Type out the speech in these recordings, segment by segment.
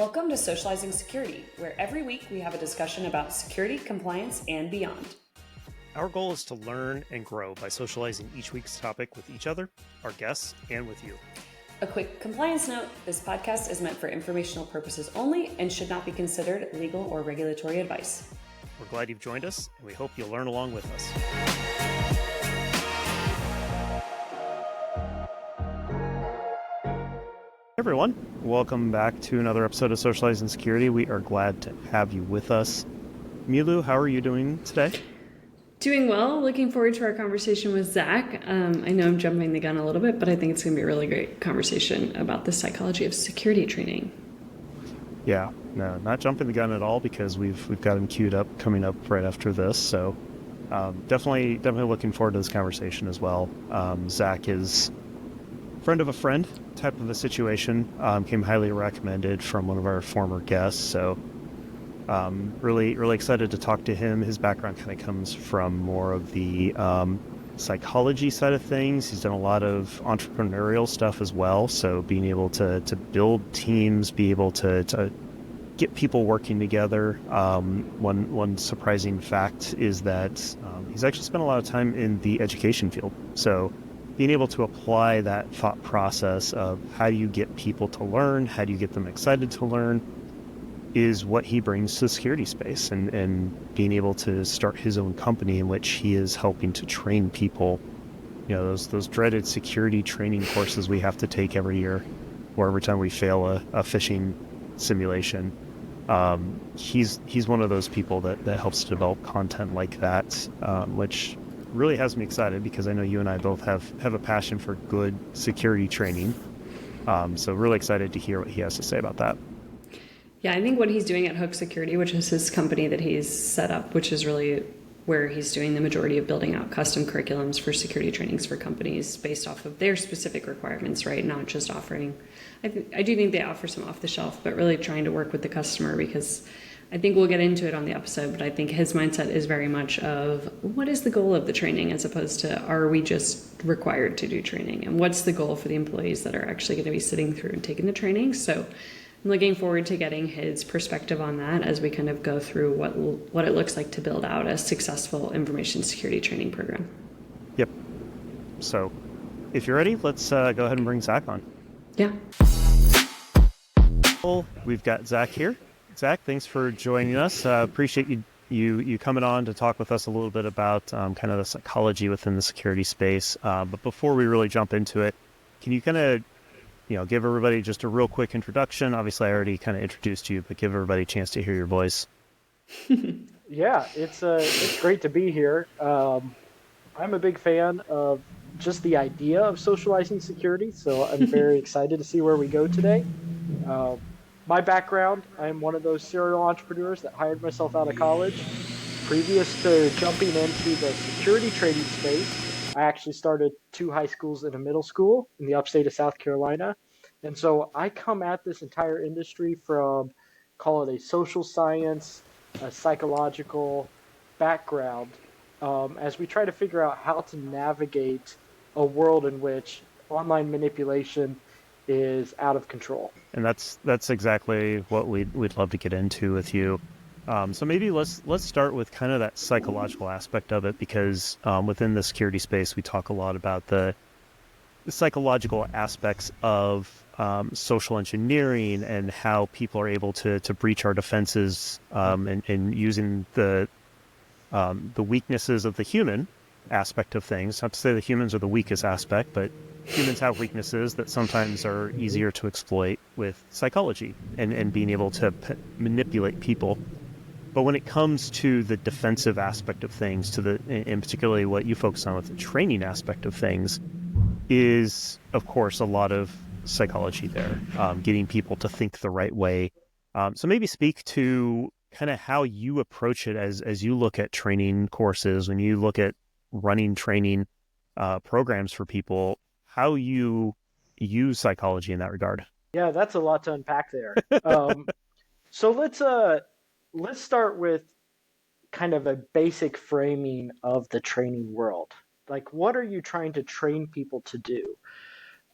Welcome to Socializing Security, where every week we have a discussion about security, compliance, and beyond. Our goal is to learn and grow by socializing each week's topic with each other, our guests, and with you. A quick compliance note, this podcast is meant for informational purposes only and should not be considered legal or regulatory advice. We're glad you've joined us, and we hope you'll learn along with us. Hey everyone, welcome back to another episode of Socializing Security. We are glad to have you with us. Milou, how are you doing today? Doing well. Looking forward to our conversation with Zach. I know I'm jumping the gun a little bit, but I think it's going to be a really great conversation about the psychology of security training. Yeah, no, not jumping the gun at all because we've got him queued up coming up right after this. So definitely looking forward to this conversation as well. Zach is friend of a friend type of a situation. Came highly recommended from one of our former guests. So really excited to talk to him. His background kind of comes from more of the psychology side of things. He's done a lot of entrepreneurial stuff as well. So being able to build teams, be able to get people working together. One surprising fact is that he's actually spent a lot of time in the education field. So being able to apply that thought process of how do you get people to learn, how do you get them excited to learn, is what he brings to the security space, and being able to start his own company in which he is helping to train people. You know, those dreaded security training courses we have to take every year, or every time we fail a phishing simulation. He's one of those people that helps to develop content like that, which really has me excited because I know you and I both have a passion for good security training. So really excited to hear what he has to say about that. Yeah, I think what he's doing at Hook Security, which is his company that he's set up, which is really where he's doing the majority of building out custom curriculums for security trainings for companies based off of their specific requirements, right? Not just offering, I do think they offer some off the shelf, but really trying to work with the customer, because I think we'll get into it on the episode, but I think his mindset is very much of what is the goal of the training as opposed to are we just required to do training, and what's the goal for the employees that are actually going to be sitting through and taking the training. So I'm looking forward to getting his perspective on that as we kind of go through what it looks like to build out a successful information security training program. Yep. So if you're ready, let's go ahead and bring Zach on. Yeah. Well, we've got Zach here. Zach, thanks for joining us. Appreciate you coming on to talk with us a little bit about kind of the psychology within the security space. But before we really jump into it, can you kind of give everybody just a real quick introduction? Obviously, I already kind of introduced you, but give everybody a chance to hear your voice. Yeah, it's great to be here. I'm a big fan of just the idea of socializing security, so I'm very excited to see where we go today. My background, I'm one of those serial entrepreneurs that hired myself out of college. Previous to jumping into the security training space, I actually started 2 high schools and a middle school in the upstate of South Carolina. And so I come at this entire industry from, call it a social science, a psychological background, as we try to figure out how to navigate a world in which online manipulation is out of control. And that's exactly what we'd love to get into with you. So maybe let's start with kind of that psychological aspect of it, because within the security space, we talk a lot about the psychological aspects of social engineering and how people are able to breach our defenses and using the weaknesses of the human aspect of things. Not to say the humans are the weakest aspect, but humans have weaknesses that sometimes are easier to exploit with psychology and being able to manipulate people. But when it comes to the defensive aspect of things, and particularly what you focus on with the training aspect of things, is, of course, a lot of psychology there, getting people to think the right way. So maybe speak to kind of how you approach it as you look at training courses, when you look at running training programs for people, how you use psychology in that regard. Yeah, that's a lot to unpack there. So let's start with kind of a basic framing of the training world. Like, what are you trying to train people to do?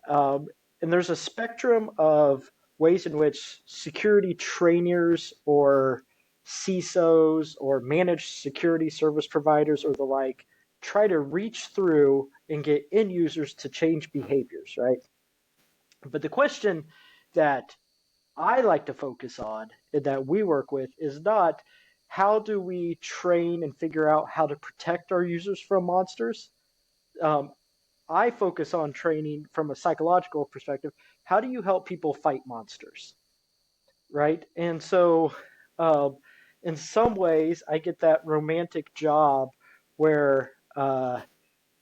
And there's a spectrum of ways in which security trainers or CISOs or managed security service providers or the like try to reach through and get end users to change behaviors, right? But the question that I like to focus on and that we work with is not how do we train and figure out how to protect our users from monsters. Um, I focus on training from a psychological perspective. How do you help people fight monsters, right? And so, um, in some ways, I get that romantic job where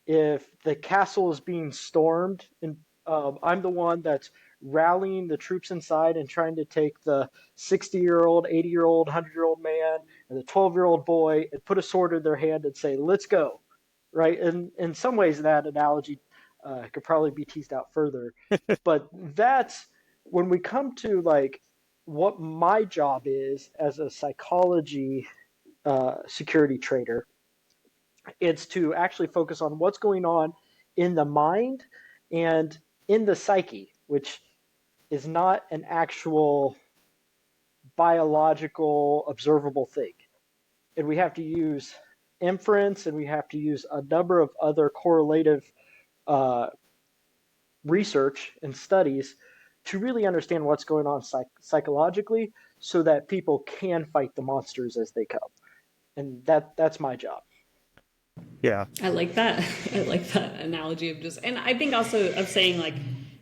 if the castle is being stormed, and I'm the one that's rallying the troops inside and trying to take the 60-year-old, 80-year-old, 100-year-old man and the 12-year-old boy and put a sword in their hand and say, "Let's go." Right? And in some ways, that analogy could probably be teased out further. But that's when we come to like what my job is as a psychology security trader. It's to actually focus on what's going on in the mind and in the psyche, which is not an actual biological observable thing. And we have to use inference and we have to use a number of other correlative uh, research and studies to really understand what's going on psychologically so that people can fight the monsters as they come. And that's my job. Yeah. I like that. I like that analogy of just, and I think also of saying like,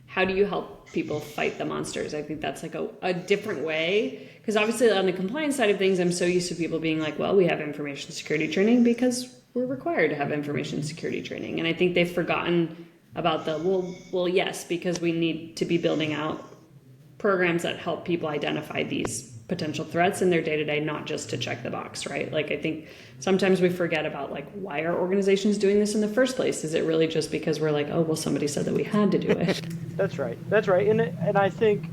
how do you help people fight the monsters? I think that's like a different way. Because obviously on the compliance side of things, I'm so used to people being like, well, we have information security training because we're required to have information security training. And I think they've forgotten about the, well, yes, because we need to be building out programs that help people identify these potential threats in their day-to-day, not just to check the box, right? Like I think sometimes we forget about like why are organizations doing this in the first place? Is it really just because we're like, oh well, somebody said that we had to do it? That's right. And I think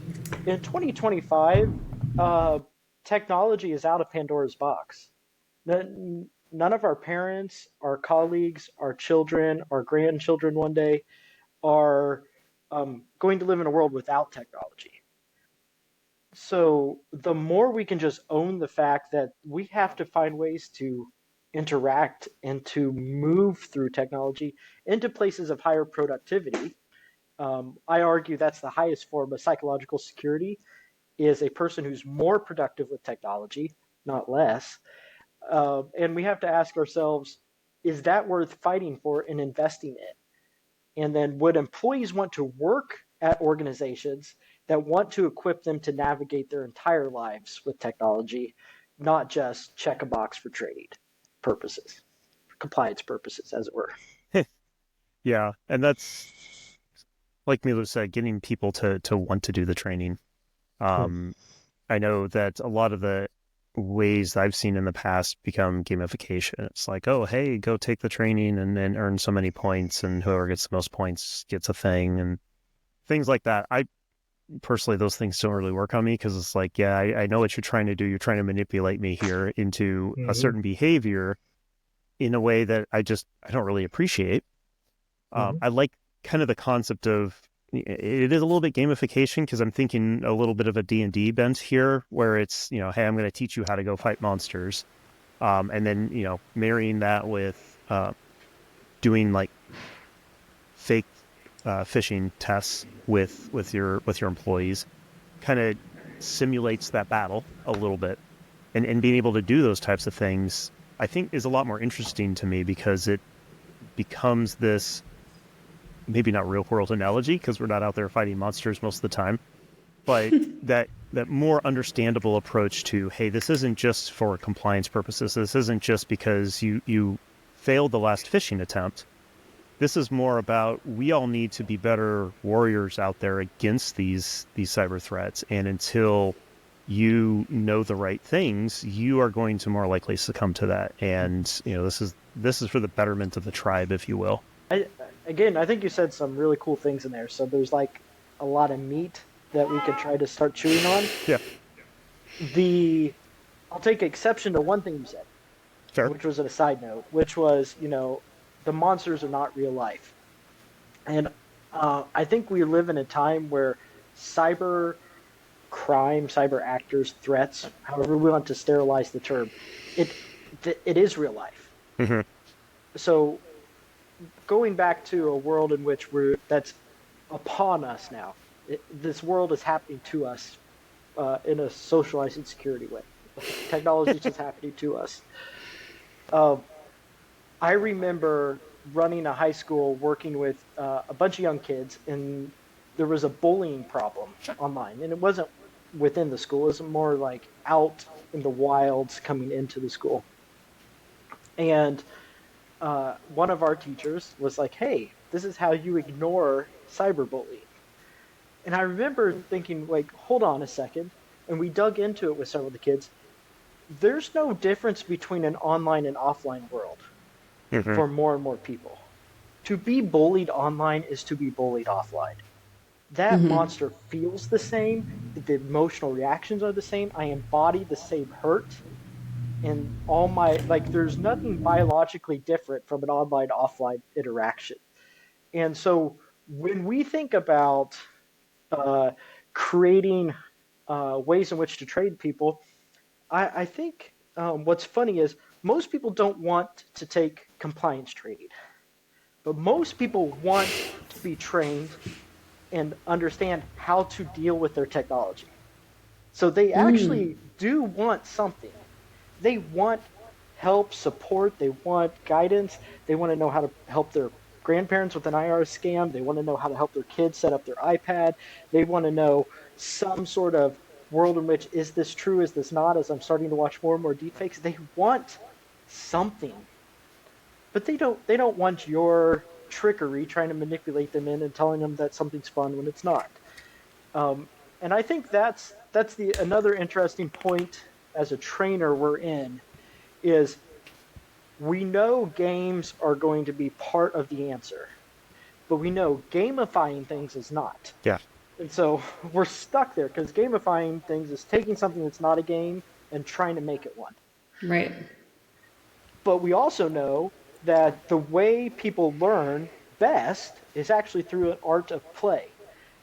in 2025, technology is out of Pandora's box. None of our parents, our colleagues, our children, our grandchildren one day are going to live in a world without technology. So the more we can just own the fact that we have to find ways to interact and to move through technology into places of higher productivity, I argue that's the highest form of psychological security is a person who's more productive with technology, not less. And we have to ask ourselves, is that worth fighting for and investing in? And then would employees want to work at organizations that want to equip them to navigate their entire lives with technology, not just check a box for training purposes, compliance purposes, as it were. Yeah. And that's, like Milou said, getting people to want to do the training. I know that a lot of the ways I've seen in the past become gamification. It's like, oh, hey, go take the training and then earn so many points, and whoever gets the most points gets a thing and things like that. I personally, those things don't really work on me because it's like, yeah, I know what you're trying to do. You're trying to manipulate me here into a certain behavior in a way that I don't really appreciate. I like kind of the concept of, it is a little bit gamification because I'm thinking a little bit of a D&D bent here where it's, hey, I'm going to teach you how to go fight monsters. And then, marrying that with doing like fake phishing tests with your employees kind of simulates that battle a little bit. And being able to do those types of things, I think, is a lot more interesting to me because it becomes this maybe not real world analogy because we're not out there fighting monsters most of the time, but that more understandable approach to, hey, this isn't just for compliance purposes. This isn't just because you failed the last phishing attempt. This is more about we all need to be better warriors out there against these cyber threats. And until you know the right things, you are going to more likely succumb to that. And this is for the betterment of the tribe, if you will. I think you said some really cool things in there. So there's like a lot of meat that we could try to start chewing on. Yeah. I'll take exception to one thing you said, Fair. which was a side note, which was, the monsters are not real life. And I think we live in a time where cyber crime, cyber actors, threats, however we want to sterilize the term, it it is real life. Hmm. So going back to a world in which that's upon us now, this world is happening to us in a socialized insecurity way. Technology is just happening to us. Um, I remember running a high school working with a bunch of young kids, and there was a bullying problem online. And it wasn't within the school, it was more like out in the wilds coming into the school. And one of our teachers was like, hey, this is how you ignore cyberbullying. And I remember thinking, like, hold on a second. And we dug into it with several of the kids. There's no difference between an online and offline world for more and more people. To be bullied online is to be bullied offline. That monster feels the same. The emotional reactions are the same. I embody the same hurt. And all my, like, there's nothing biologically different from an online offline interaction. And so when we think about creating ways in which to trade people, I think what's funny is most people don't want to take compliance training, but most people want to be trained and understand how to deal with their technology. So they actually do want something. They want help, support, they want guidance, they want to know how to help their grandparents with an IR scam, they want to know how to help their kids set up their iPad, they want to know some sort of world in which, is this true, is this not, as I'm starting to watch more and more deepfakes. They want something. But they don't want your trickery trying to manipulate them in and telling them that something's fun when it's not. And I think that's another interesting point as a trainer we're in, is we know games are going to be part of the answer, but we know gamifying things is not. Yeah. And so we're stuck there because gamifying things is taking something that's not a game and trying to make it one. Right. But we also know that the way people learn best is actually through an art of play.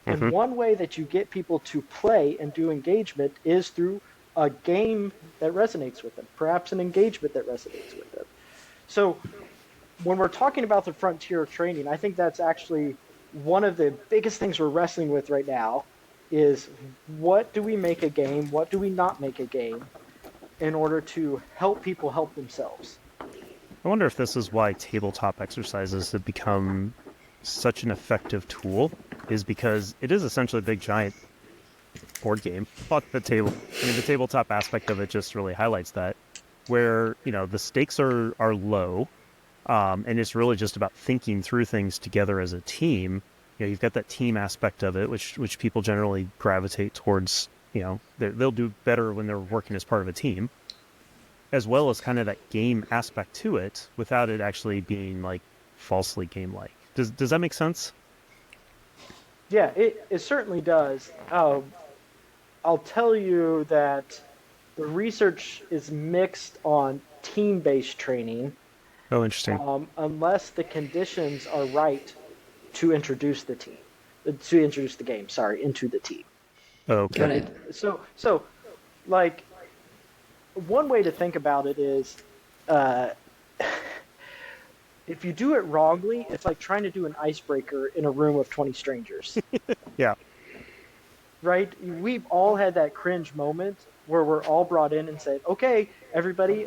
And one way that you get people to play and do engagement is through a game that resonates with them, perhaps an engagement that resonates with them. So when we're talking about the frontier of training, I think that's actually one of the biggest things we're wrestling with right now is, what do we make a game? What do we not make a game in order to help people help themselves? I wonder if this is why tabletop exercises have become such an effective tool, is because it is essentially a big giant board game on the table. I mean, the tabletop aspect of it just really highlights that, where, you know, the stakes are low, and it's really just about thinking through things together as a team. You know, you've got that team aspect of it, which people generally gravitate towards. You know, they'll do better when they're working as part of a team, as well as kind of that game aspect to it, without it actually being like falsely game-like. Does that make sense? Yeah, it certainly does. I'll tell you that the research is mixed on team-based training. Oh, interesting. Unless the conditions are right to introduce the game, into the team. Oh, okay. Got it. So, like, one way to think about it is, if you do it wrongly, it's like trying to do an icebreaker in a room of 20 strangers. Yeah. Right? We've all had that cringe moment where we're all brought in and said, okay, everybody,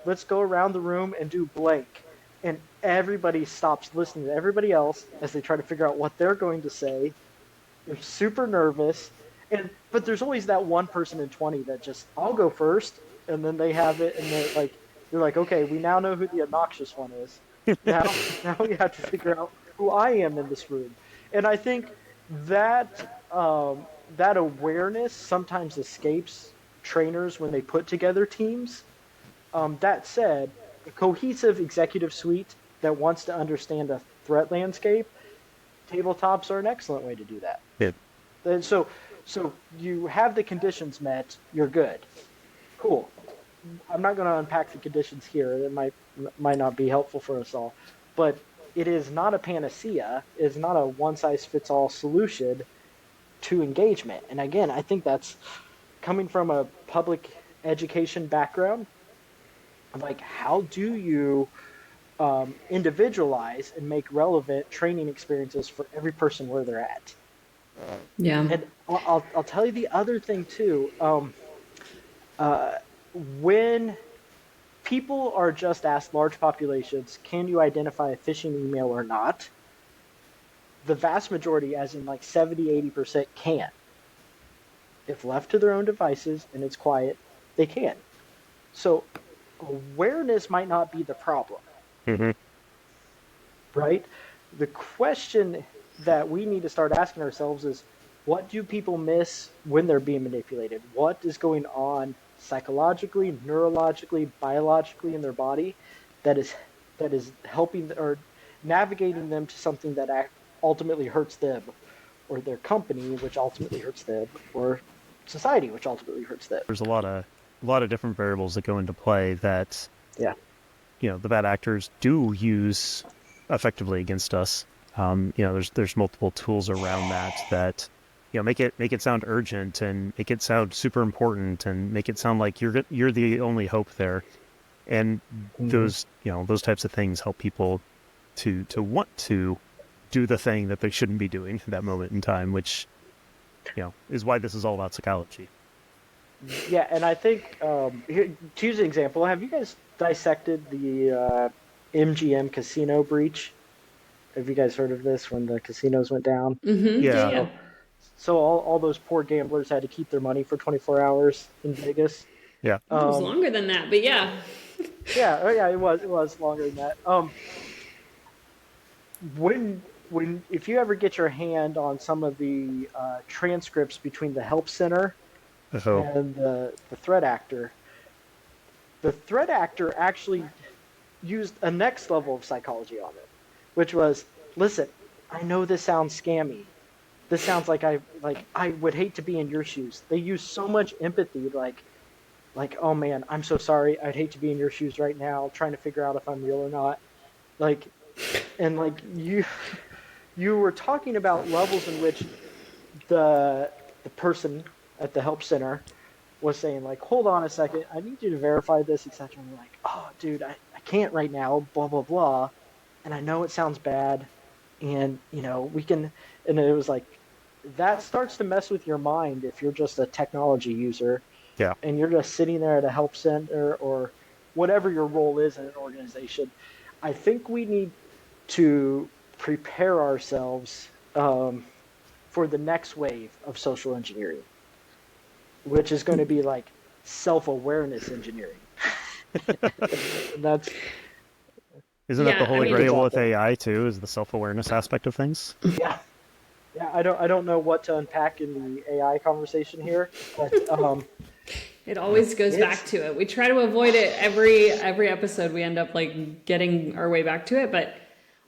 let's go around the room and do blank. And everybody stops listening to everybody else as they try to figure out what they're going to say. They're super nervous. But there's always that one person in 20 that just, I'll go first. And then they have it, and they're like, okay, we now know who the obnoxious one is. Now we have to figure out who I am in this room. And I think that that awareness sometimes escapes trainers when they put together teams. That said, a cohesive executive suite that wants to understand a threat landscape, tabletops are an excellent way to do that. Yeah. And so you have the conditions met, you're good. Cool. I'm not going to unpack the conditions here. It might not be helpful for us all. But it is not a panacea. It's not a one-size-fits-all solution to engagement. And again, I think that's coming from a public education background. Like, how do you individualize and make relevant training experiences for every person where they're at? Yeah. And I'll tell you the other thing too. When people are just asked, large populations, can you identify a phishing email or not? The vast majority, as in like 70-80%, can. If left to their own devices and it's quiet, they can. So awareness might not be the problem, right? The question that we need to start asking ourselves is, what do people miss when they're being manipulated? What is going on psychologically, neurologically, biologically in their body that is helping or navigating them to something that ultimately hurts them, or their company, which ultimately hurts them, or society, which ultimately hurts them? There's a lot of different variables that go into play that the bad actors do use effectively against us. There's multiple tools around that make it sound urgent and make it sound super important and make it sound like you're the only hope there. And those types of things help people to want to do the thing that they shouldn't be doing at that moment in time, which is why this is all about psychology. Yeah, and I think to use an example, have you guys dissected the MGM casino breach? Have you guys heard of this, when the casinos went down? Yeah. So all those poor gamblers had to keep their money for 24 hours in Vegas. Yeah. It was longer than that, but yeah. Yeah, it was longer than that. If you ever get your hand on some of the transcripts between the help center and the threat actor, the threat actor actually used a next level of psychology on it, which was, listen, I know this sounds scammy. This sounds like I would hate to be in your shoes. They use so much empathy, like, oh man, I'm so sorry. I'd hate to be in your shoes right now, trying to figure out if I'm real or not. You were talking about levels in which the person at the help center was saying, like, hold on a second, I need you to verify this, etc. And we're like, oh, dude, I can't right now, blah, blah, blah. And I know it sounds bad. And, we can, and it was like, that starts to mess with your mind if you're just a technology user. Yeah. And you're just sitting there at a help center or whatever your role is in an organization. I think we need to prepare ourselves for the next wave of social engineering, which is going to be like self-awareness engineering. Isn't that the holy grail with AI too? Is the self-awareness aspect of things? Yeah. I don't know what to unpack in the AI conversation here, but it always goes back to it. We try to avoid it every episode. We end up like getting our way back to it, but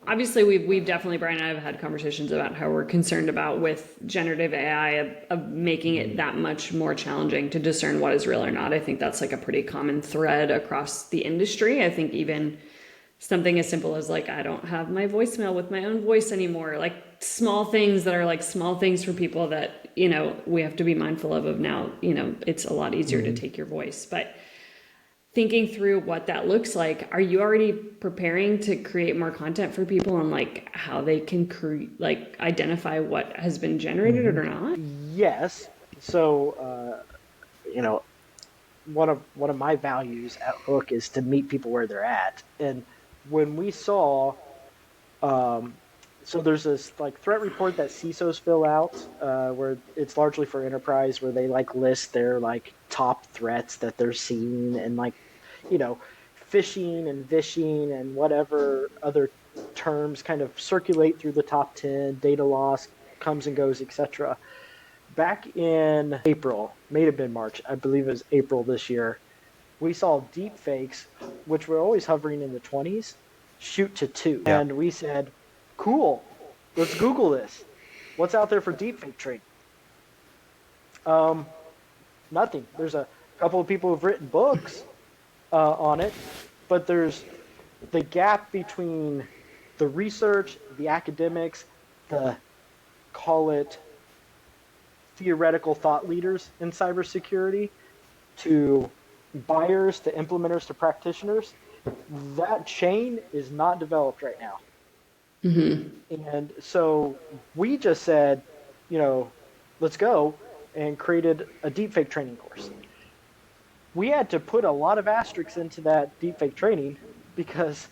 obviously we've definitely, Brian and I have had conversations about how we're concerned about with generative AI of making it that much more challenging to discern what is real or not. I think that's like a pretty common thread across the industry. I think even something as simple as like, I don't have my voicemail with my own voice anymore. Like small things that are like small things for people that, we have to be mindful of now, it's a lot easier to take your voice. But thinking through what that looks like, are you already preparing to create more content for people on like how they can identify what has been generated or not? Yes. So, one of my values at Hook is to meet people where they're at. And when we saw, so there's this like threat report that CISOs fill out, where it's largely for enterprise, where they like list their like top threats that they're seeing, and like, phishing and vishing and whatever other terms kind of circulate through the top 10, data loss comes and goes, etc. Back in April, may have been March, I believe it was April this year, we saw deep fakes, which were always hovering in the 20s, shoot to 2. Yeah. And we said, cool, let's Google this. What's out there for deep fake training? Nothing. There's a couple of people who've written books on it, but there's the gap between the research, the academics, the, call it, theoretical thought leaders in cybersecurity to buyers to implementers to practitioners, that chain is not developed right now. And so we just said, let's go, and created a deepfake training course. We had to put a lot of asterisks into that deepfake training because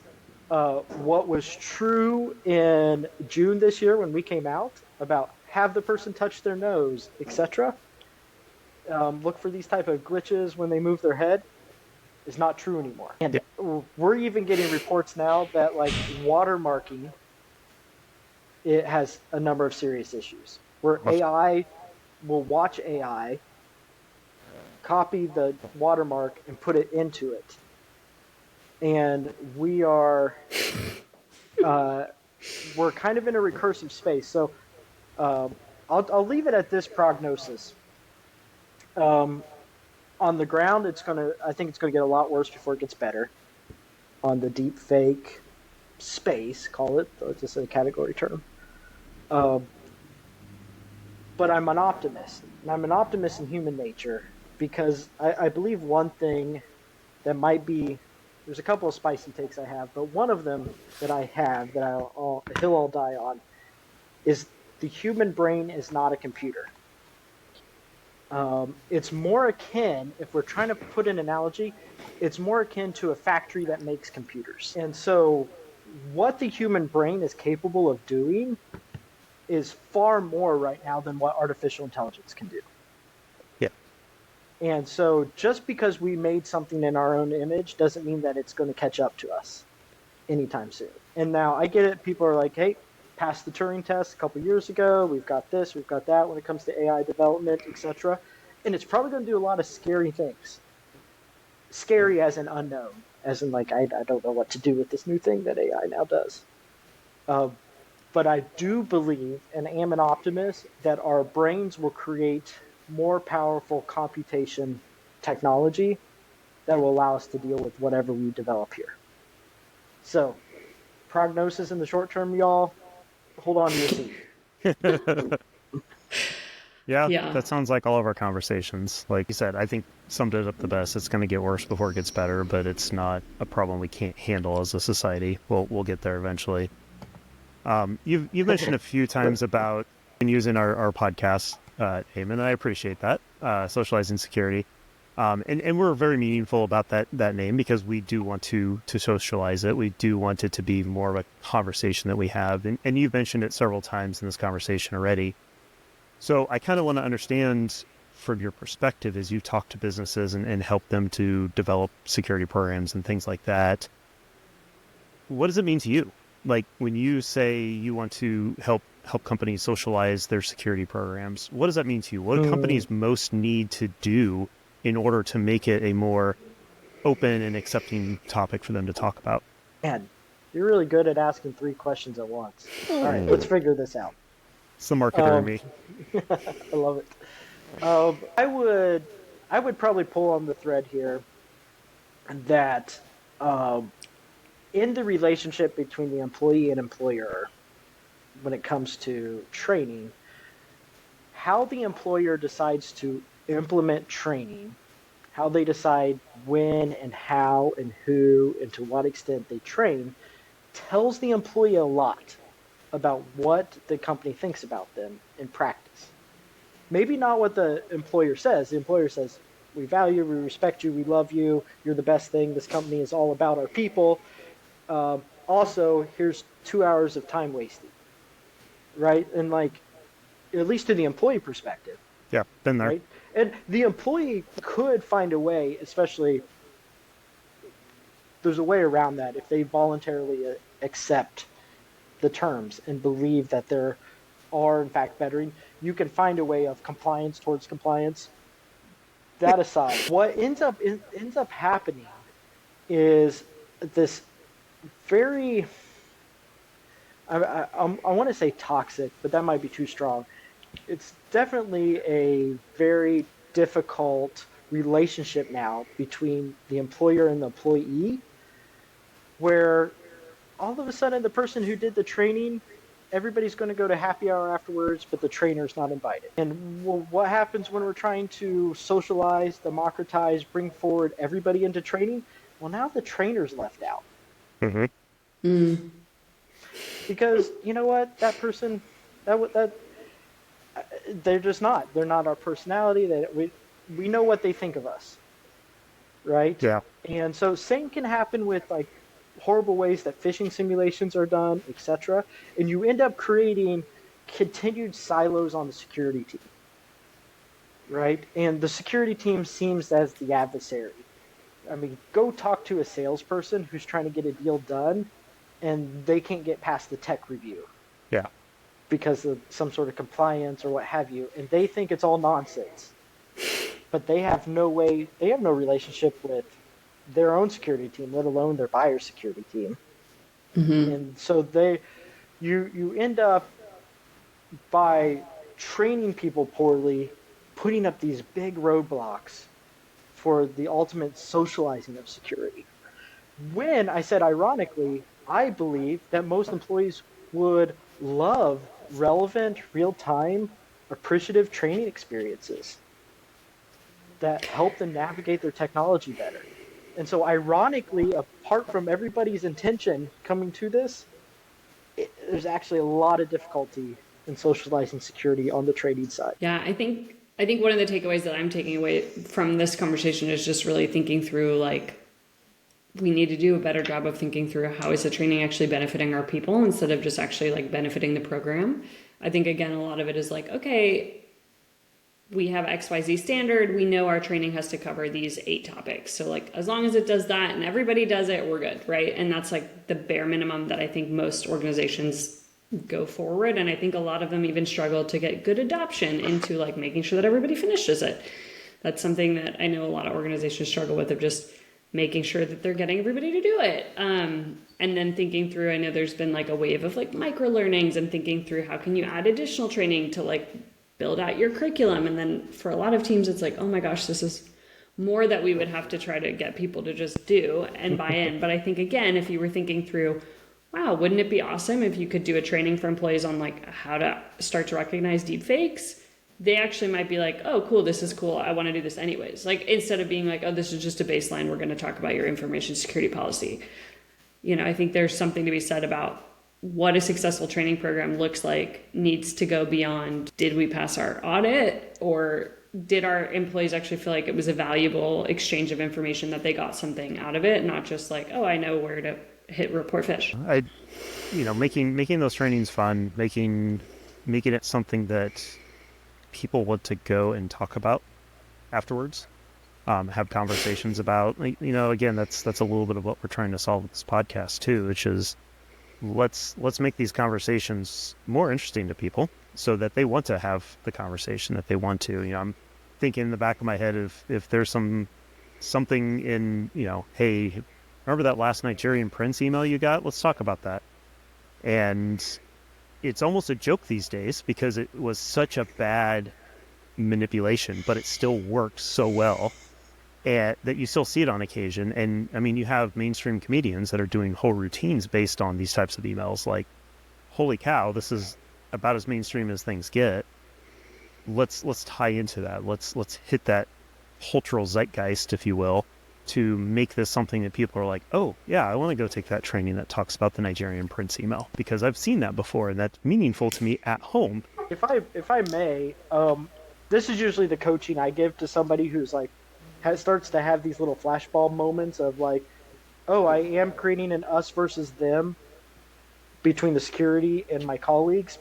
what was true in June this year when we came out about have the person touch their nose, etc. Look for these type of glitches when they move their head is not true anymore. And we're even getting reports now that like watermarking, it has a number of serious issues where AI will watch AI, copy the watermark and put it into it. And we are, we're kind of in a recursive space. So I'll leave it at this prognosis. On the ground, I think it's gonna get a lot worse before it gets better. On the deep fake space, call it, it's just a category term. But I'm an optimist, and I'm an optimist in human nature because I believe one thing that might be, there's a couple of spicy takes I have, but one of them that I have that I'll die on is the human brain is not a computer. It's more akin, if we're trying to put an analogy, it's more akin to a factory that makes computers. And so what the human brain is capable of doing is far more right now than what artificial intelligence can do. Yeah. And so just because we made something in our own image doesn't mean that it's going to catch up to us anytime soon. And now I get it. People are like, hey, passed the Turing test a couple years ago. We've got this, we've got that when it comes to AI development, etc. And it's probably going to do a lot of scary things. Scary as an unknown, as in like, I don't know what to do with this new thing that AI now does. But I do believe, and am an optimist, that our brains will create more powerful computation technology that will allow us to deal with whatever we develop here. So, prognosis in the short term, y'all, hold on to your seat. Yeah, that sounds like all of our conversations. Like you said, I think summed it up the best. It's going to get worse before it gets better, but it's not a problem we can't handle as a society. We'll get there eventually. You've mentioned a few times about using our podcast, Eamon, and I appreciate that, Socializing Security. And we're very meaningful about that name because we do want to socialize it. We do want it to be more of a conversation that we have. And you've mentioned it several times in this conversation already. So I kind of want to understand from your perspective as you talk to businesses and help them to develop security programs and things like that. What does it mean to you? Like when you say you want to help companies socialize their security programs, what does that mean to you? What do companies most need to do in order to make it a more open and accepting topic for them to talk about? Man, you're really good at asking 3 questions at once. All right, let's figure this out. It's the marketer in me. I love it. I would probably pull on the thread here that in the relationship between the employee and employer, when it comes to training, how the employer decides to implement training, how they decide when and how and who and to what extent they train, tells the employee a lot about what the company thinks about them in practice. Maybe not what the employer says. The employer says, we value, we respect you, we love you, you're the best thing, this company is all about our people. Also, here's 2 hours of time wasted, right? And like, at least to the employee perspective. Yeah, been there. Right? And the employee could find a way, especially, there's a way around that if they voluntarily accept the terms and believe that there are in fact bettering, you can find a way of compliance towards compliance. That aside, what ends up happening is this very, I want to say toxic, but that might be too strong. It's definitely a very difficult relationship now between the employer and the employee, where all of a sudden the person who did the training everybody's going to go to happy hour afterwards, but the trainer's not invited. And what happens when we're trying to socialize, democratize, bring forward everybody into training? Well, now the trainer's left out. Mm-hmm. Because you know what? That person, they're just not. They're not our personality. We know what they think of us, right? Yeah. And so same can happen with like horrible ways that phishing simulations are done, etc. And you end up creating continued silos on the security team, right? And the security team seems as the adversary. I mean, go talk to a salesperson who's trying to get a deal done, and they can't get past the tech review. Yeah. Because of some sort of compliance or what have you, and they think it's all nonsense. But they have no relationship with their own security team, let alone their buyer's security team. Mm-hmm. And so you end up, by training people poorly, putting up these big roadblocks for the ultimate socializing of security. When I said ironically, I believe that most employees would love relevant, real-time, appreciative training experiences that help them navigate their technology better. And so ironically, apart from everybody's intention coming to this, there's actually a lot of difficulty in socializing security on the trading side. Yeah, I think one of the takeaways that I'm taking away from this conversation is just really thinking through, like, we need to do a better job of thinking through how is the training actually benefiting our people instead of just actually like benefiting the program. I think, again, a lot of it is like, okay, we have XYZ standard. We know our training has to cover these 8 topics. So like, as long as it does that and everybody does it, we're good, right? And that's like the bare minimum that I think most organizations go forward. And I think a lot of them even struggle to get good adoption into like making sure that everybody finishes it. That's something that I know a lot of organizations struggle with, of just making sure that they're getting everybody to do it. And then thinking through, I know there's been like a wave of like micro learnings and thinking through how can you add additional training to like build out your curriculum. And then for a lot of teams, it's like, oh my gosh, this is more that we would have to try to get people to just do and buy in. But I think, again, if you were thinking through, wow, wouldn't it be awesome if you could do a training for employees on like how to start to recognize deep fakes? They actually might be like, oh, cool, this is cool. I want to do this anyways. Like, instead of being like, oh, this is just a baseline, we're going to talk about your information security policy. You know, I think there's something to be said about what a successful training program looks like needs to go beyond, did we pass our audit, or did our employees actually feel like it was a valuable exchange of information, that they got something out of it, not just like, oh, I know where to hit report fish. Making those trainings fun, making it something that people want to go and talk about afterwards, have conversations about. Again, that's a little bit of what we're trying to solve with this podcast too, which is let's make these conversations more interesting to people so that they want to have the conversation that they want to. I'm thinking in the back of my head, if there's something in, hey, remember that last Nigerian prince email you got? Let's talk about that. And it's almost a joke these days because it was such a bad manipulation, but it still worked so well that you still see it on occasion. And I mean, you have mainstream comedians that are doing whole routines based on these types of emails. Like, holy cow, this is about as mainstream as things get. Let's tie into that. Let's hit that cultural zeitgeist, if you will, to make this something that people are like, oh yeah, I want to go take that training that talks about the Nigerian prince email because I've seen that before and that's meaningful to me at home. If I may, this is usually the coaching I give to somebody who's like starts to have these little flashbulb moments of like, oh, I am creating an us versus them between the security and my colleagues,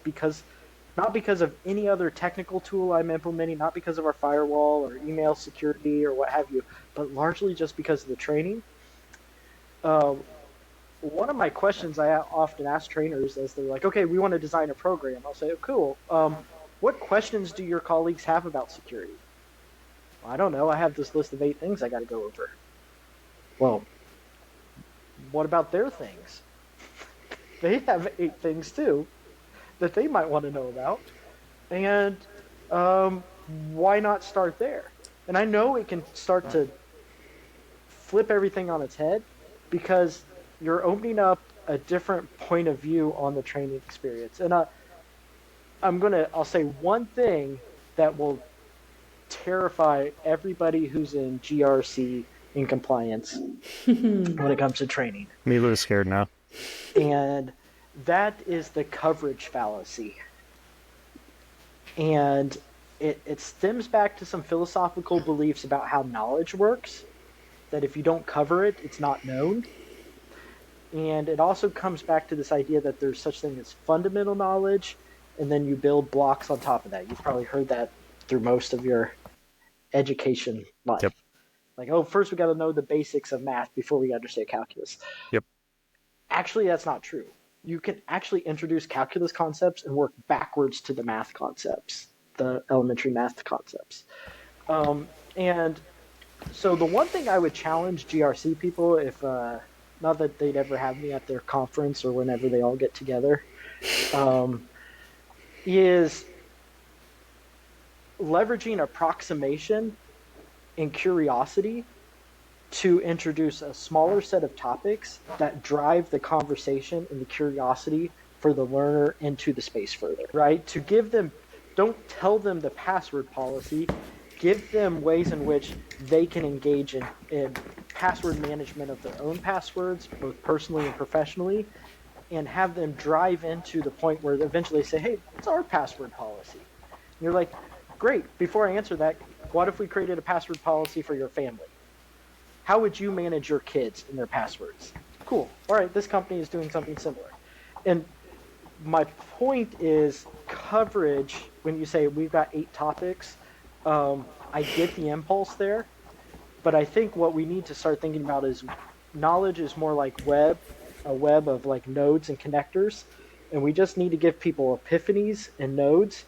not because of any other technical tool I'm implementing, not because of our firewall or email security or what have you, but largely just because of the training. One of my questions I often ask trainers as they're like, okay, we want to design a program. I'll say, oh, cool. What questions do your colleagues have about security? Well, I don't know. I have this list of 8 things I got to go over. Well, what about their things? They have 8 things too that they might want to know about. And why not start there? And I know it can start to flip everything on its head because you're opening up a different point of view on the training experience. And I'll say one thing that will terrify everybody who's in GRC in compliance when it comes to training. Milou is scared now. And that is the coverage fallacy. And it stems back to some philosophical beliefs about how knowledge works, that if you don't cover it, it's not known. And it also comes back to this idea that there's such thing as fundamental knowledge, and then you build blocks on top of that. You've probably heard that through most of your education life. Yep. Like, oh, first we got to know the basics of math before we understand calculus. Yep. Actually, that's not true. You can actually introduce calculus concepts and work backwards to the math concepts, the elementary math concepts. And so the one thing I would challenge GRC people, if not that they'd ever have me at their conference or whenever they all get together, is leveraging approximation and curiosity to introduce a smaller set of topics that drive the conversation and the curiosity for the learner into the space further, right? To give them, don't tell them the password policy, give them ways in which they can engage in password management of their own passwords, both personally and professionally, and have them drive into the point where eventually they say, hey, what's our password policy? And you're like, great, before I answer that, what if we created a password policy for your family? How would you manage your kids and their passwords? Cool. All right, this company is doing something similar. And my point is coverage, when you say we've got 8 topics, I get the impulse there, but I think what we need to start thinking about is knowledge is more like a web of like nodes and connectors, and we just need to give people epiphanies and nodes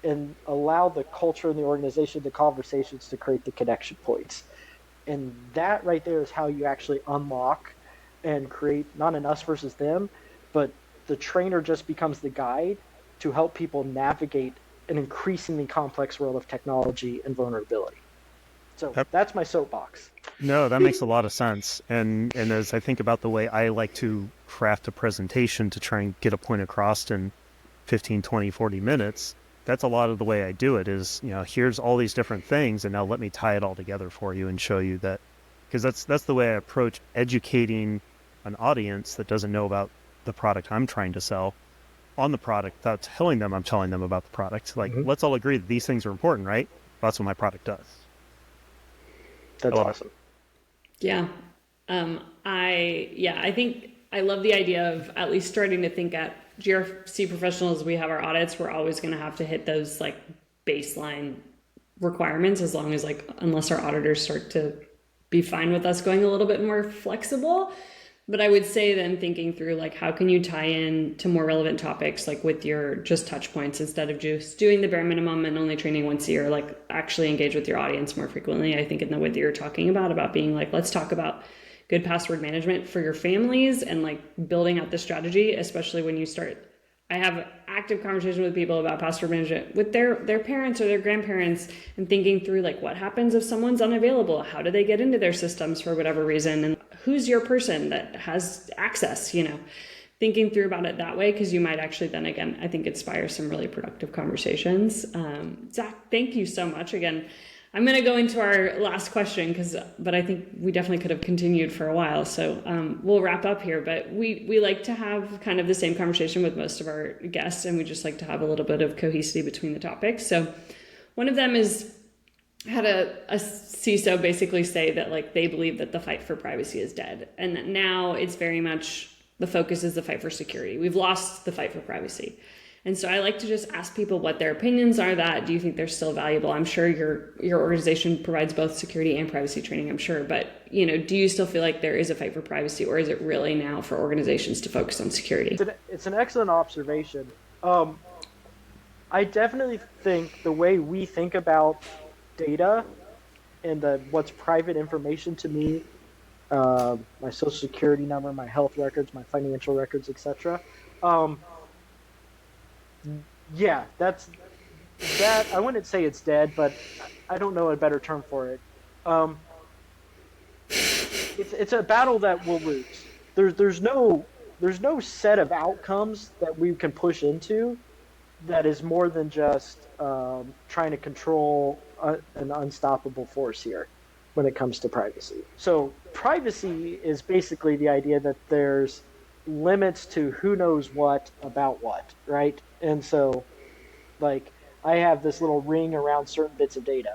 and allow the culture and the organization, the conversations to create the connection points. And that right there is how you actually unlock and create not an us versus them, but the trainer just becomes the guide to help people navigate an increasingly complex world of technology and vulnerability. So that's my soapbox. No, that makes a lot of sense. And as I think about the way I like to craft a presentation to try and get a point across in 15, 20, 40 minutes, that's a lot of the way I do it is, here's all these different things, and now let me tie it all together for you and show you that, because that's the way I approach educating an audience that doesn't know about the product I'm trying to sell on the product without telling them I'm telling them about the product. Like, let's all agree that these things are important, right? That's what my product does. That's awesome. Yeah. I think I love the idea of at least starting to think at GRC professionals. We have our audits. We're always going to have to hit those like baseline requirements unless our auditors start to be fine with us going a little bit more flexible. But I would say then thinking through like how can you tie in to more relevant topics like with your just touch points instead of just doing the bare minimum and only training once a year, like actually engage with your audience more frequently. I think in the way that you're talking about being like, let's talk about good password management for your families and like building out the strategy, especially when you start. I have active conversation with people about password management with their parents or their grandparents and thinking through like what happens if someone's unavailable? How do they get into their systems for whatever reason? And who's your person that has access, thinking through about it that way, because you might actually then again, I think inspire some really productive conversations. Zach, thank you so much. Again, I'm going to go into our last question but I think we definitely could have continued for a while. So we'll wrap up here, but we like to have kind of the same conversation with most of our guests, and we just like to have a little bit of cohesivity between the topics. So one of them had a CISO basically say that like they believe that the fight for privacy is dead, and that now it's very much the focus is the fight for security. We've lost the fight for privacy. And so I like to just ask people what their opinions are. Do you think they're still valuable? I'm sure your organization provides both security and privacy training, I'm sure. But, do you still feel like there is a fight for privacy, or is it really now for organizations to focus on security? It's an excellent observation. I definitely think the way we think about data and what's private information to me, my social security number, my health records, my financial records, etc. Yeah, that. I wouldn't say it's dead, but I don't know a better term for it. It's a battle that we'll lose. There's no there's no set of outcomes that we can push into that is more than just trying to control an unstoppable force here when it comes to privacy. So privacy is basically the idea that there's limits to who knows what about what, right? And so, like, I have this little ring around certain bits of data.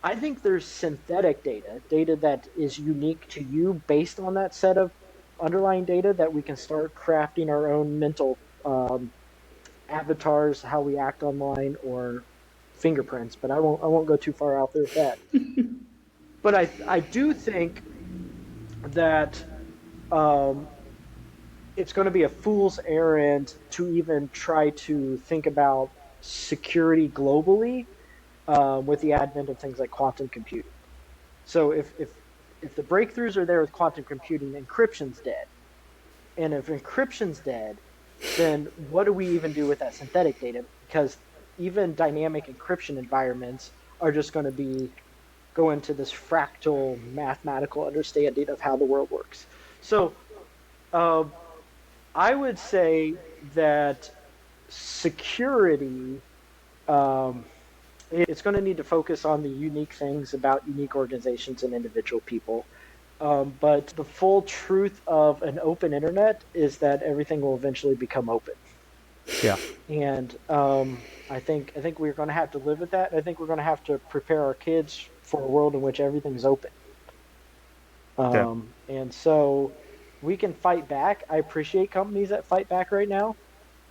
I think there's synthetic data that is unique to you based on that set of underlying data that we can start crafting our own mental avatars, how we act online, or fingerprints. But I won't go too far out there with that. But I do think that it's going to be a fool's errand to even try to think about security globally with the advent of things like quantum computing. So if the breakthroughs are there with quantum computing, encryption's dead. And if encryption's dead, then what do we even do with that synthetic data? Because even dynamic encryption environments are just going to go into this fractal mathematical understanding of how the world works. So I would say that security, it's going to need to focus on the unique things about unique organizations and individual people. But the full truth of an open internet is that everything will eventually become open. Yeah. And I think we're going to have to live with that. I think we're going to have to prepare our kids for a world in which everything's open. And so we can fight back. I appreciate companies that fight back right now.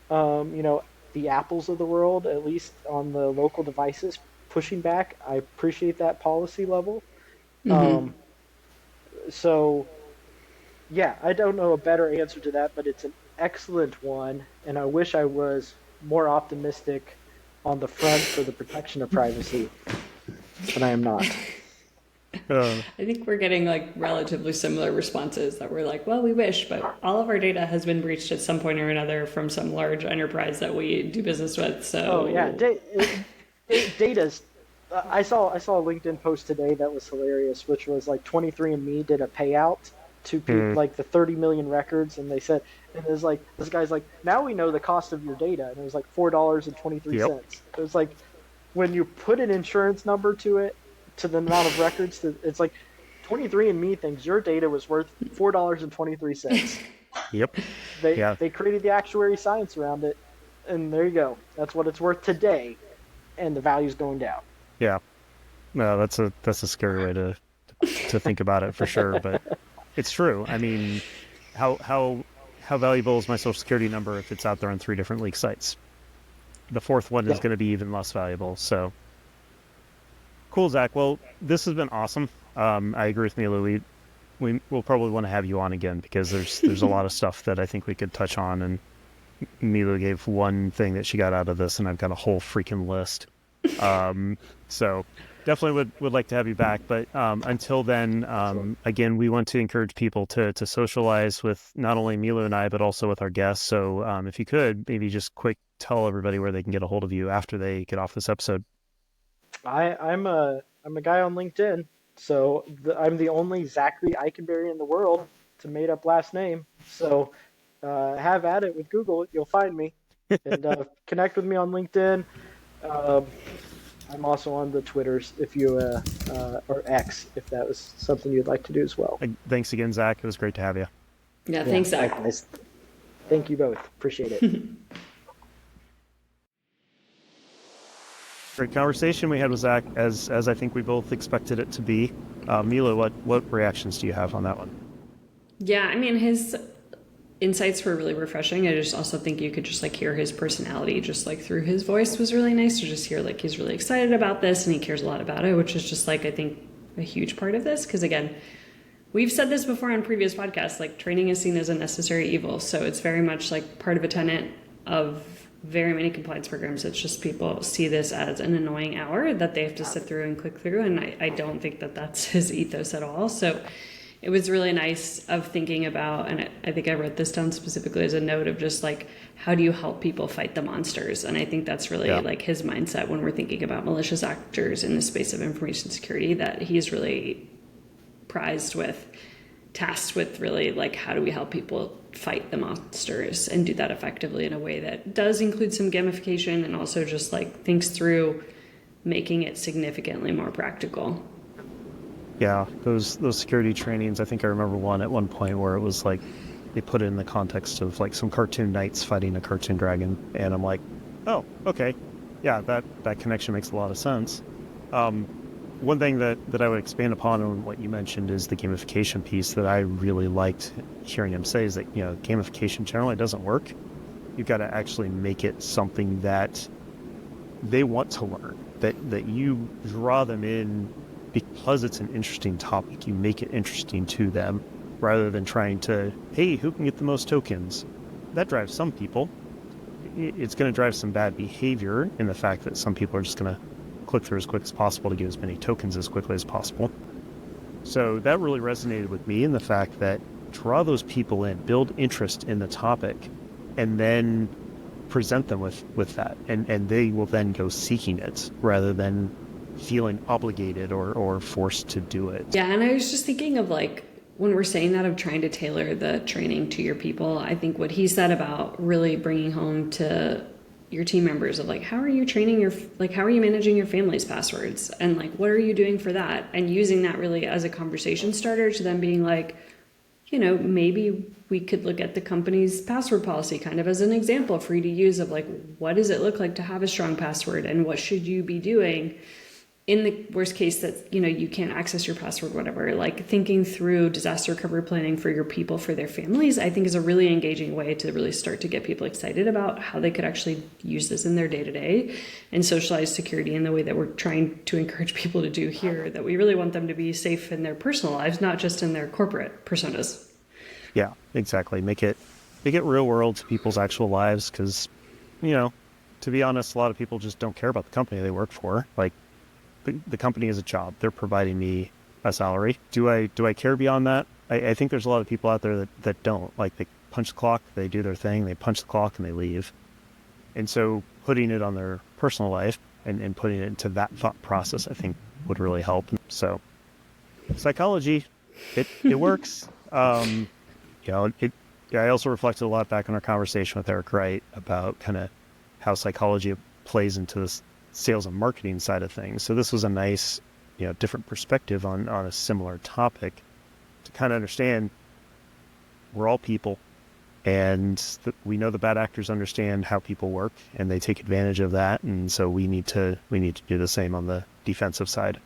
The Apples of the world, at least on the local devices, pushing back. I appreciate that policy level. Mm-hmm. So, yeah, I don't know a better answer to that, but it's an excellent one, and I wish I was more optimistic on the front for the protection of privacy, but I am not. I think we're getting like relatively similar responses that we're like, well, we wish, but all of our data has been breached at some point or another from some large enterprise that we do business with. So, oh yeah, data's. I saw a LinkedIn post today that was hilarious, which was like 23andMe did a payout to people, like the 30 million records, and they said, and it was like, this guy's like, now we know the cost of your data, and it was like $4.23. Yep. It was like, when you put an insurance number to it, to the amount of records, it's like 23andMe thinks your data was worth $4.23. Yep. They created the actuary science around it, and there you go. That's what it's worth today, and the value's going down. Yeah. No, that's a scary way to think about it for sure, but it's true. I mean, how valuable is my social security number if it's out there on 3 different leak sites? The fourth one is going to be even less valuable. So cool, Zach. Well, this has been awesome. I agree with Milou. We'll probably want to have you on again because there's a lot of stuff that I think we could touch on. And Milou gave one thing that she got out of this, and I've got a whole freaking list. So definitely would like to have you back. But until then, again, we want to encourage people to socialize with not only Milou and I, but also with our guests. So if you could, maybe just quick tell everybody where they can get a hold of you after they get off this episode. I'm a guy on LinkedIn, so I'm the only Zachary Eikenberry in the world. It's a made-up last name. So have at it with Google. You'll find me. And connect with me on LinkedIn. I'm also on the Twitters if you or X if that was something you'd like to do as well. Thanks again, Zach. It was great to have you. Yeah, thanks, Zach. Likewise. Thank you both. Appreciate it. Great conversation we had with Zach, as I think we both expected it to be. Milou, what reactions do you have on that one? Yeah, I mean, his insights were really refreshing. I just also think you could just like hear his personality just like through his voice was really nice to just hear like he's really excited about this and he cares a lot about it, which is just like I think a huge part of this. Because again, we've said this before on previous podcasts, like training is seen as a necessary evil. So it's very much like part of a tenet of very many compliance programs. It's just people see this as an annoying hour that they have to sit through and click through. And I don't think that that's his ethos at all. So it was really nice of thinking about, and I think I wrote this down specifically as a note of just like, how do you help people fight the monsters? And I think that's really like his mindset when we're thinking about malicious actors in the space of information security that he's really prized with tasked with really like, how do we help people fight the monsters and do that effectively in a way that does include some gamification and also just like thinks through making it significantly more practical. Yeah, those security trainings, I think I remember one at one point where it was like they put it in the context of like some cartoon knights fighting a cartoon dragon, and I'm like, oh, okay, yeah, that connection makes a lot of sense. One thing that I would expand upon on what you mentioned is the gamification piece that I really liked hearing him say is that, gamification generally doesn't work. You've got to actually make it something that they want to learn, that you draw them in because it's an interesting topic. You make it interesting to them rather than trying to, hey, who can get the most tokens? That drives some people. It's going to drive some bad behavior in the fact that some people are just going to click through as quick as possible to get as many tokens as quickly as possible. So that really resonated with me in the fact that draw those people in, build interest in the topic, and then present them with that. And they will then go seeking it rather than feeling obligated or forced to do it. Yeah, and I was just thinking of like, when we're saying that of trying to tailor the training to your people, I think what he said about really bringing home to your team members of like, how are you training how are you managing your family's passwords? And like, what are you doing for that? And using that really as a conversation starter to then being like, maybe we could look at the company's password policy kind of as an example for you to use of like, what does it look like to have a strong password and what should you be doing in the worst case that, you can't access your password, whatever. Like thinking through disaster recovery planning for your people, for their families, I think is a really engaging way to really start to get people excited about how they could actually use this in their day-to-day and socialize security in the way that we're trying to encourage people to do here, that we really want them to be safe in their personal lives, not just in their corporate personas. Yeah, exactly. Make it real world to people's actual lives because, to be honest, a lot of people just don't care about the company they work for. Like, the company is a job. They're providing me a salary. Do I care beyond that? I think there's a lot of people out there that don't. Like, they punch the clock, they do their thing, they punch the clock, and they leave. And so putting it on their personal life and putting it into that thought process, I think, would really help. So psychology, it works. I also reflected a lot back on our conversation with Eric Wright about kind of how psychology plays into this sales and marketing side of things. So this was a nice, different perspective on a similar topic to kind of understand we're all people, and we know the bad actors understand how people work and they take advantage of that. And so we need to do the same on the defensive side.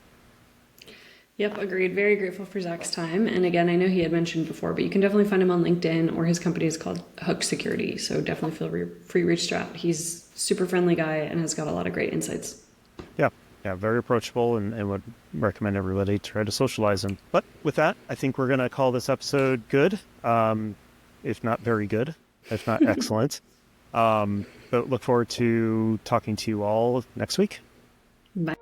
Yep, agreed. Very grateful for Zach's time. And again, I know he had mentioned before, but you can definitely find him on LinkedIn, or his company is called Hook Security. So definitely feel free to reach out. He's a super friendly guy and has got a lot of great insights. Yeah, very approachable, and would recommend everybody try to socialize him. But with that, I think we're going to call this episode good, if not very good, if not excellent. But look forward to talking to you all next week. Bye.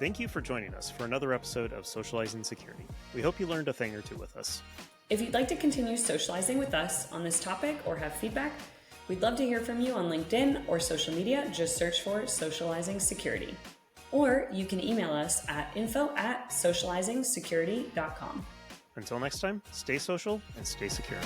Thank you for joining us for another episode of Socializing Security. We hope you learned a thing or two with us. If you'd like to continue socializing with us on this topic or have feedback, we'd love to hear from you on LinkedIn or social media. Just search for Socializing Security. Or you can email us at info@socializingsecurity.com. Until next time, stay social and stay secure.